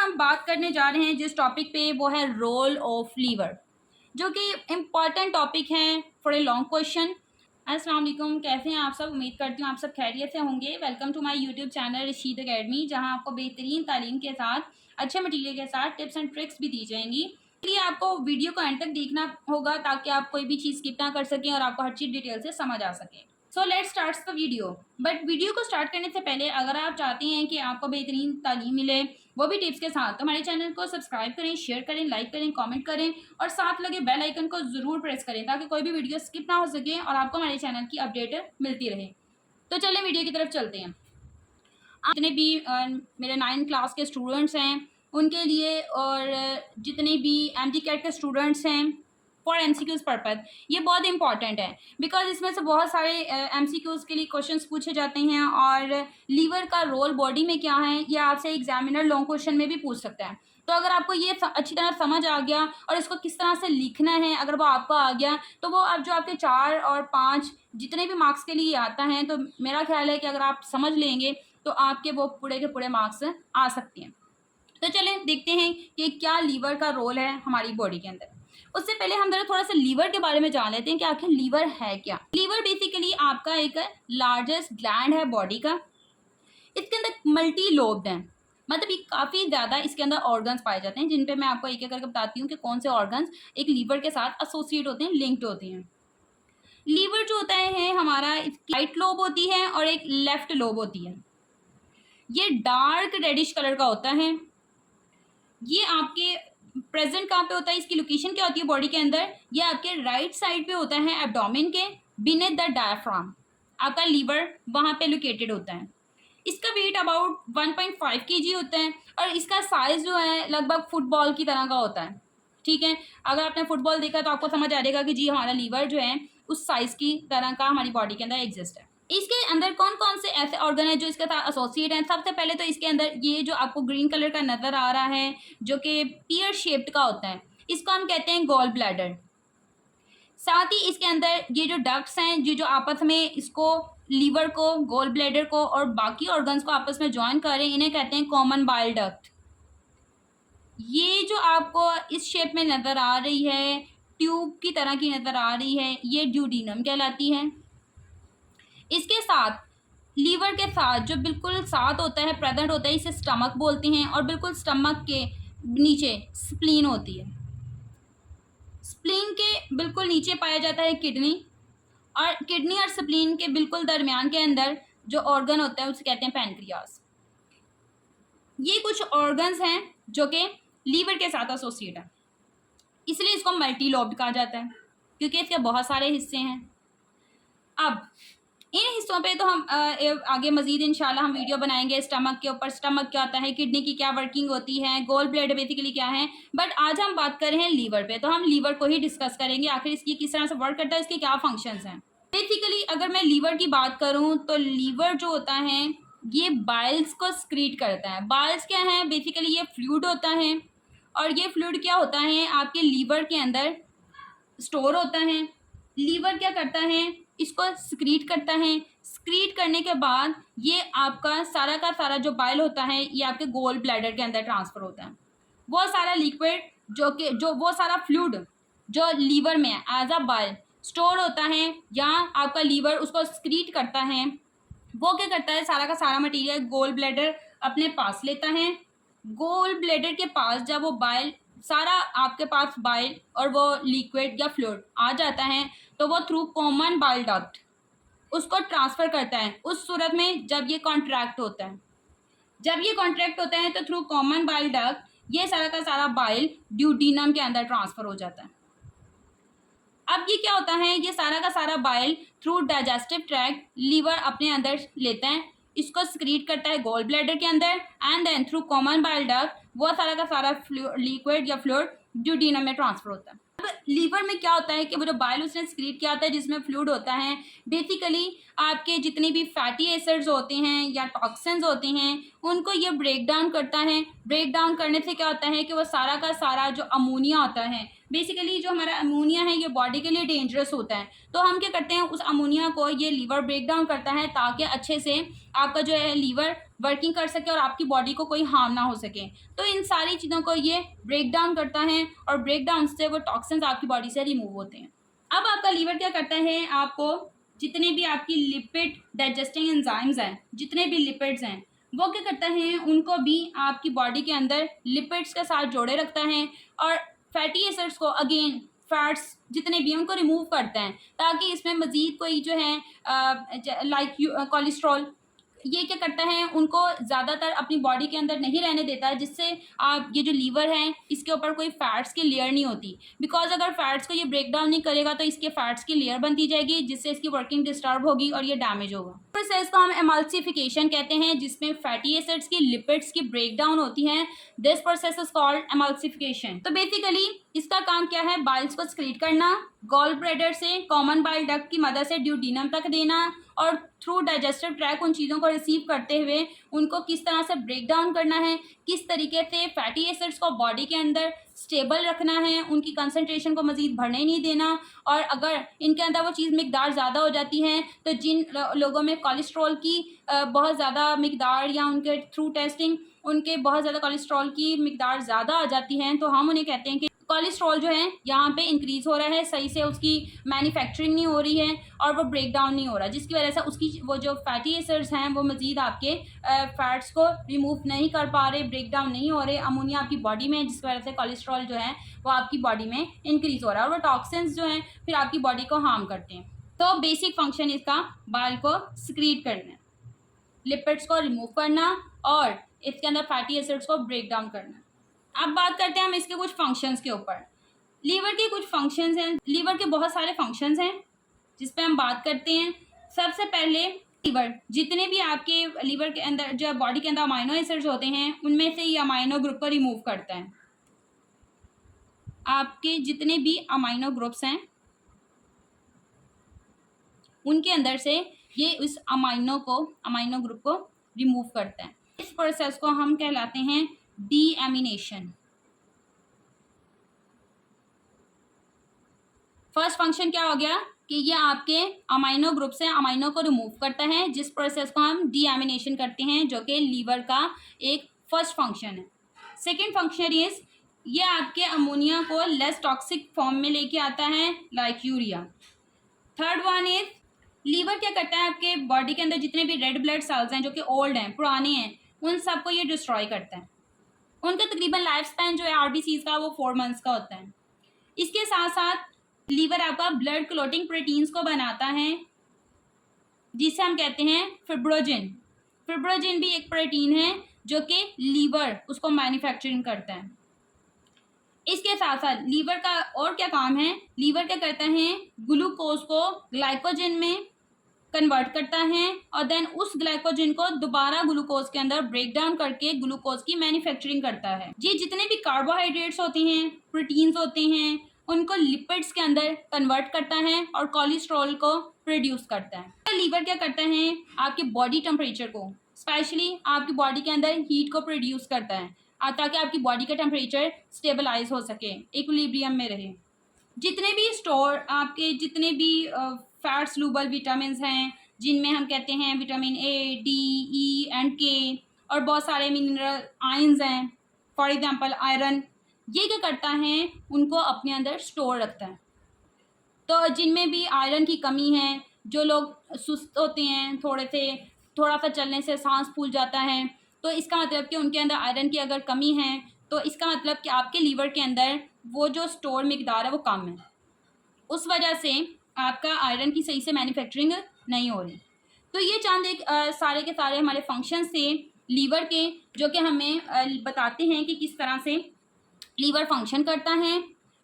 हम बात करने जा रहे हैं जिस टॉपिक पे, वो है रोल ऑफ लीवर, जो कि इम्पॉर्टेंट टॉपिक है फॉर ए लॉन्ग क्वेश्चन। अस्सलाम वालेकुम, कैसे हैं आप सब? उम्मीद करती हूँ आप सब खैरियत से होंगे। Welcome to my YouTube channel Rashid academy, जहां आपको बेहतरीन तालीम के साथ अच्छे मटीरियल के साथ टिप्स एंड ट्रिक्स भी दी जाएंगी। इसलिए आपको वीडियो को एंड तक देखना होगा ताकि आप कोई भी चीज़ स्किप ना कर सकें और आपको हर चीज़ डिटेल से समझ आ सके। So let's start the video. But video को स्टार्ट करने से पहले अगर आप चाहते हैं कि आपको बेहतरीन तालीम मिले, वो भी टिप्स के साथ, तो हमारे चैनल को सब्सक्राइब करें, शेयर करें, लाइक करें, कमेंट करें और साथ लगे बेल आइकन को ज़रूर प्रेस करें ताकि कोई भी वीडियो स्किप ना हो सके और आपको हमारे चैनल की अपडेट मिलती रहे। तो चलें वीडियो की तरफ चलते हैं। जितने भी मेरे 9th क्लास के स्टूडेंट्स हैं उनके लिए, और जितने भी MD-CAT के स्टूडेंट्स हैं फॉर MCQs पर्पज़, ये बहुत इंपॉर्टेंट है बिकॉज इसमें से बहुत सारे MCQs के लिए क्वेश्चंस पूछे जाते हैं और लीवर का रोल बॉडी में क्या है ये आपसे एग्जामिनर लॉन्ग क्वेश्चन में भी पूछ सकता है। तो अगर आपको ये अच्छी तरह समझ आ गया और इसको किस तरह से लिखना है, अगर वो आपको आ गया, तो वो अब जो आपके 4 और 5 जितने भी मार्क्स के लिए आता है, तो मेरा ख्याल है कि अगर आप समझ लेंगे तो आपके वो पूरे के पूरे मार्क्स आ सकते हैं। तो चलें देखते हैं कि क्या लीवर का रोल है हमारी बॉडी के अंदर। उससे पहले हम थोड़ा सा लीवर के बारे में जान लेते हैं कि आखिर लीवर है क्या। लीवर बेसिकली आपका एक लार्जेस्ट ग्लैंड है बॉडी का। इसके अंदर मल्टी लोब्ड है, मतलब ये काफ़ी ज़्यादा इसके अंदर ऑर्गन्स पाए जाते हैं, जिन पे मैं आपको एक एक करके बताती हूँ कि कौन से ऑर्गन्स एक लीवर के साथ एसोसिएट होते हैं, लिंक्ड होते हैं। लीवर जो होता है हमारा, इसकी राइट लोब होती है और एक लेफ्ट लोब होती है। ये डार्क रेडिश कलर का होता है। ये आपके प्रेजेंट कहाँ पे होता है, इसकी लोकेशन क्या होती है बॉडी के अंदर? ये आपके राइट साइड पे होता है, एब्डोमेन के बिनेथ द डायफ्राम। आपका लीवर वहाँ पे लोकेटेड होता है। इसका वेट अबाउट 1.5 kg होता है और इसका साइज जो है लगभग फुटबॉल की तरह का होता है। ठीक है, अगर आपने फुटबॉल देखा तो आपको समझ आ जाएगा कि जी हमारा लीवर जो है उस साइज की तरह का हमारी बॉडी के अंदर एग्जिस्ट है। इसके अंदर कौन कौन से ऐसे ऑर्गन है जो इसके साथ एसोसिएट हैं? सबसे पहले तो इसके अंदर ये जो आपको ग्रीन कलर का नज़र आ रहा है, जो कि पियर शेप्ड का होता है, इसको हम कहते हैं गॉल ब्लैडर। साथ ही इसके अंदर ये जो डक्ट्स हैं, ये जो आपस में इसको, लीवर को, गॉल ब्लैडर को और बाकी ऑर्गन्स को आपस में ज्वाइन करें, इन्हें कहते हैं कॉमन बाइल डक्ट। ये जो आपको इस शेप में नज़र आ रही है, ट्यूब की तरह की नज़र आ रही है, ये ड्यूडीनम कहलाती है। इसके साथ लीवर के साथ जो बिल्कुल साथ होता है, प्रेजेंट होता है, इसे स्टमक बोलते हैं और बिल्कुल स्टमक के नीचे स्प्लीन होती है। स्प्लीन के बिल्कुल नीचे पाया जाता है किडनी, और किडनी और स्प्लीन के बिल्कुल दरमियान के अंदर जो ऑर्गन होता है उसे कहते हैं पैनक्रियास। ये कुछ ऑर्गन्स हैं जो कि लीवर के साथ एसोसिएट है, इसलिए इसको मल्टी लॉब्ड कहा जाता है क्योंकि इसके बहुत सारे हिस्से हैं। अब इन हिस्सों पे तो हम आगे मजीद इंशाल्लाह हम वीडियो बनाएंगे स्टमक के ऊपर, स्टमक क्या होता है, किडनी की क्या वर्किंग होती है, गोल ब्लैडर बेसिकली क्या है। बट आज हम बात कर रहे हैं लीवर पे, तो हम लीवर को ही डिस्कस करेंगे, आखिर इसकी किस तरह से वर्क करता है, इसके क्या फंक्शंस हैं। बेसिकली अगर मैं लीवर की बात करूँ तो लीवर जो होता है ये बाइल्स को स्क्रीट करता है। बाइल्स क्या है? बेसिकली ये फ्लूइड होता है और ये फ्लूइड क्या होता है आपके लीवर के अंदर स्टोर होता है। लीवर क्या करता है? इसको स्क्रीट करता है। स्क्रीट करने के बाद ये आपका सारा का सारा जो बाइल होता है ये आपके गोल ब्लैडर के अंदर ट्रांसफ़र होता है। वो सारा लिक्विड जो वो सारा फ्लूइड जो लीवर में एज अ बाइल स्टोर होता है, यहाँ आपका लीवर उसको स्क्रीट करता है। वो क्या करता है? सारा का सारा मटेरियल गोल ब्लैडर अपने पास लेता है। गोल ब्लैडर के पास जब वो बाइल, सारा आपके पास बाइल और वो लिक्विड या फ्लूइड आ जाता है, तो वो थ्रू कॉमन बाइल डक्ट उसको ट्रांसफ़र करता है। उस सूरत में जब ये कॉन्ट्रैक्ट होता है, तो थ्रू कॉमन बाइल डक्ट ये सारा का सारा बाइल ड्यूडीनम के अंदर ट्रांसफ़र हो जाता है। अब ये क्या होता है? ये सारा का सारा bile through digestive tract liver अपने अंदर लेता है, इसको स्क्रीट करता है गोल ब्लैडर के अंदर, and then through common bile duct वो सारा का सारा लिक्विड या फ्लूइड ड्यूडीनम में ट्रांसफ़र होता है। लीवर में क्या होता है कि वो जो बाइल उसने एक्सक्रीट किया होता है जिसमें फ्लूइड होता है, बेसिकली आपके जितने भी फैटी एसिड्स होते हैं या टॉक्सिन्स होते हैं उनको ये ब्रेक डाउन करता है। ब्रेक डाउन करने से क्या होता है कि वो सारा का सारा जो अमोनिया होता है, बेसिकली जो हमारा अमोनिया है ये बॉडी के लिए डेंजरस होता है, तो हम क्या करते हैं उस अमोनिया को ये लीवर ब्रेक डाउन करता है ताकि अच्छे से आपका जो है लीवर वर्किंग कर सके और आपकी बॉडी को कोई हार्म ना हो सके। तो इन सारी चीज़ों को ये ब्रेक डाउन करता है और ब्रेक डाउन से वो टॉक्सिन्स आपकी बॉडी से रिमूव होते हैं। अब आपका लीवर क्या करता है, आपको जितने भी आपकी लिपिड डाइजेस्टिंग एंजाइम्स हैं, जितने भी लिपिड्स हैं, वो क्या करता है उनको भी आपकी बॉडी के अंदर लिपिड्स के साथ जोड़े रखता है और फैटी एसिड्स को अगेन फैट्स जितने भी हैं उनको रिमूव करते हैं ताकि इसमें मज़ीद कोई जो है लाइक कोलेस्ट्रॉल ये क्या करता है उनको ज़्यादातर अपनी बॉडी के अंदर नहीं रहने देता है, जिससे आप ये जो लीवर है इसके ऊपर कोई फैट्स की लेयर नहीं होती। बिकॉज अगर फैट्स को ये ब्रेक डाउन नहीं करेगा तो इसके फैट्स की लेयर बनती जाएगी जिससे इसकी वर्किंग डिस्टर्ब होगी और ये डैमेज होगा। प्रोसेस को हम एमल्सिफिकेशन कहते हैं जिसमें फैटी एसिड्स की लिपिड्स की ब्रेक डाउन होती है। This process is called emulsification. तो बेसिकली इसका काम क्या है, बाइल्स को स्क्रीट करना, गॉल ब्लैडर से कॉमन बाइल डक्ट की मदद से ड्यूडेनम तक देना और थ्रू डाइजेस्टिव ट्रैक उन चीज़ों को रिसीव करते हुए उनको किस तरह से ब्रेक डाउन करना है, किस तरीके से फैटी एसिड्स को बॉडी के अंदर स्टेबल रखना है, उनकी कंसंट्रेशन को मज़ीद बढ़ने नहीं देना। और अगर इनके अंदर वो चीज़ मिकदार ज़्यादा हो जाती है तो जिन लोगों में कोलेस्ट्रॉल की बहुत ज़्यादा मिकदार या उनके थ्रू टेस्टिंग उनके बहुत ज़्यादा कोलेस्ट्रॉल की मिकदार ज़्यादा आ जाती है तो हम उन्हें कहते हैं कि कोलेस्ट्रॉल जो है यहाँ पे इंक्रीज़ हो रहा है, सही से उसकी मैन्युफैक्चरिंग नहीं हो रही है और वो ब्रेक डाउन नहीं हो रहा, जिसकी वजह से उसकी वो जो फैटी एसिड्स हैं वो मज़ीद आपके फैट्स को रिमूव नहीं कर पा रहे, ब्रेक डाउन नहीं हो रहे, अमोनिया आपकी बॉडी में, जिसकी वजह से कोलेस्ट्रॉल जो है वो आपकी बॉडी में इंक्रीज़ हो रहा है और वो टॉक्सिन्स जो हैं फिर आपकी बॉडी को हार्म करते हैं। तो बेसिक फंक्शन इसका बाइल को सिक्रीट करना, लिपिड्स को रिमूव करना और इसके अंदर फैटी एसिड्स को ब्रेक डाउन करना। अब बात करते हैं हम इसके कुछ फंक्शंस के ऊपर। लीवर के कुछ फंक्शंस हैं, लीवर के बहुत सारे फंक्शंस हैं जिस पे हम बात करते हैं। सबसे पहले लीवर जितने भी आपके लीवर के अंदर जो बॉडी के अंदर अमाइनो एसिड्स होते हैं उनमें से ये अमाइनो ग्रुप को रिमूव करता है। आपके जितने भी अमाइनो ग्रुप्स हैं उनके अंदर से ये उस अमाइनो ग्रुप को रिमूव करता है। इस प्रोसेस को हम कहलाते हैं डीएमिनेशन। फर्स्ट फंक्शन क्या हो गया कि ये आपके अमाइनो ग्रुप से अमाइनो को रिमूव करता है, जिस प्रोसेस को हम डीएमिनेशन करते हैं, जो कि लीवर का एक फर्स्ट फंक्शन है। सेकेंड फंक्शन इज ये आपके अमोनिया को लेस टॉक्सिक फॉर्म में लेके आता है like urea. Third one is liver क्या करता है, आपके बॉडी के अंदर जितने भी रेड ब्लड सेल्स हैं जो कि ओल्ड हैं, पुराने हैं, उन सबको ये डिस्ट्रॉय करता है। उनका तकरीबन लाइफ स्पैन जो है आरबीसीज का वो 4 मंथ्स का होता है। इसके साथ साथ लीवर आपका ब्लड क्लोटिंग प्रोटीन्स को बनाता है जिसे हम कहते हैं फिब्रोजिन। फिब्रोजिन भी एक प्रोटीन है जो कि लीवर उसको मैन्युफैक्चरिंग करता है। इसके साथ साथ लीवर का और क्या काम है, लीवर क्या करता है, ग्लूकोज को ग्लाइकोजन में कन्वर्ट करता है और देन उस ग्लाइकोजन को दोबारा ग्लूकोज के अंदर ब्रेक डाउन करके ग्लूकोज की मैन्युफैक्चरिंग करता है। ये जितने भी कार्बोहाइड्रेट्स होते हैं, प्रोटीन्स होते हैं, उनको लिपिड्स के अंदर कन्वर्ट करता है और कोलेस्ट्रॉल को प्रोड्यूस करता है। तो लीवर क्या करता है, आपके बॉडी टेम्परेचर को, स्पेशली आपकी बॉडी के अंदर हीट को प्रोड्यूस करता है ताकि आपकी बॉडी का टेम्परेचर स्टेबलाइज हो सके, इक्विलिब्रियम में रहे। जितने भी स्टोर आपके जितने भी फैट सॉल्युबल विटामिन हैं जिनमें हम कहते हैं vitamin A, D, E and के और बहुत सारे मिनरल आयंस हैं, फॉर एग्जांपल आयरन, ये क्या करता है उनको अपने अंदर स्टोर रखता है। तो जिनमें भी आयरन की कमी है, जो लोग सुस्त होते हैं, थोड़ा सा चलने से सांस फूल जाता है, तो इसका मतलब कि उनके अंदर आयरन की अगर कमी है तो इसका मतलब कि आपके लीवर के अंदर वो जो स्टोर मिकदार है वो कम है, उस वजह से आपका आयरन की सही से मैन्युफैक्चरिंग नहीं हो रही। तो ये चंद एक सारे के सारे हमारे फंक्शन से लीवर के जो कि हमें बताते हैं कि किस तरह से लीवर फंक्शन करता है।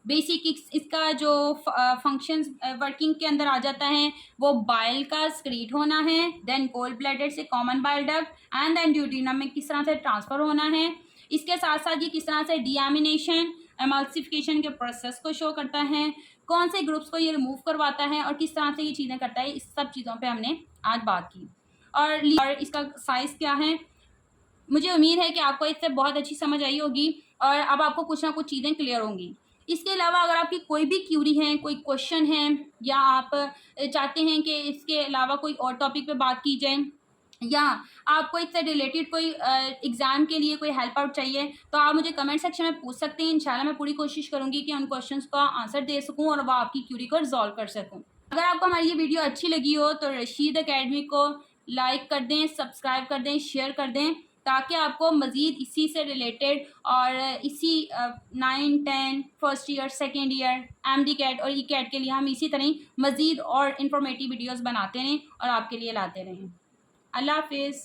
बेसिक इसका जो फंक्शन वर्किंग के अंदर आ जाता है वो बाइल का स्क्रीट होना है, देन गोल ब्लैडर से common bile duct and then duodenum में किस तरह से ट्रांसफ़र होना है। इसके साथ साथ ये किस तरह से डीएमिनेशन एमल्सिफिकेशन के प्रोसेस को शो करता है, कौन से ग्रुप्स को ये रिमूव करवाता है और किस तरह से ये चीज़ें करता है, इस सब चीज़ों पे हमने आज बात की। और इसका साइज़ क्या है। मुझे उम्मीद है कि आपको इससे बहुत अच्छी समझ आई होगी और अब आपको कुछ ना कुछ चीज़ें क्लियर होंगी। इसके अलावा अगर आपकी कोई भी क्यूरी है, कोई क्वेश्चन है या आप चाहते हैं कि इसके अलावा कोई और टॉपिक पे बात की जाए या आपको इससे रिलेटेड कोई एग्ज़ाम के लिए कोई हेल्प आउट चाहिए, तो आप मुझे कमेंट सेक्शन में पूछ सकते हैं। इंशाल्लाह मैं पूरी कोशिश करूँगी कि उन क्वेश्चंस का आंसर दे सकूँ और वह आपकी क्यूरी को रिज़ॉल्व कर सकूँ। अगर आपको हमारी ये वीडियो अच्छी लगी हो तो रशीद एकेडमी को लाइक कर दें, सब्सक्राइब कर दें, शेयर कर दें, ताकि आपको मज़ीद इसी से रिलेटेड और इसी 9, 10 first year, second year, MD CAT और ई कैट के लिए हम इसी तरह मज़ीद और इन्फॉर्मेटिव वीडियोज़ बनाते रहें और आपके लिए लाते रहें। अल्लाह हाफिज़।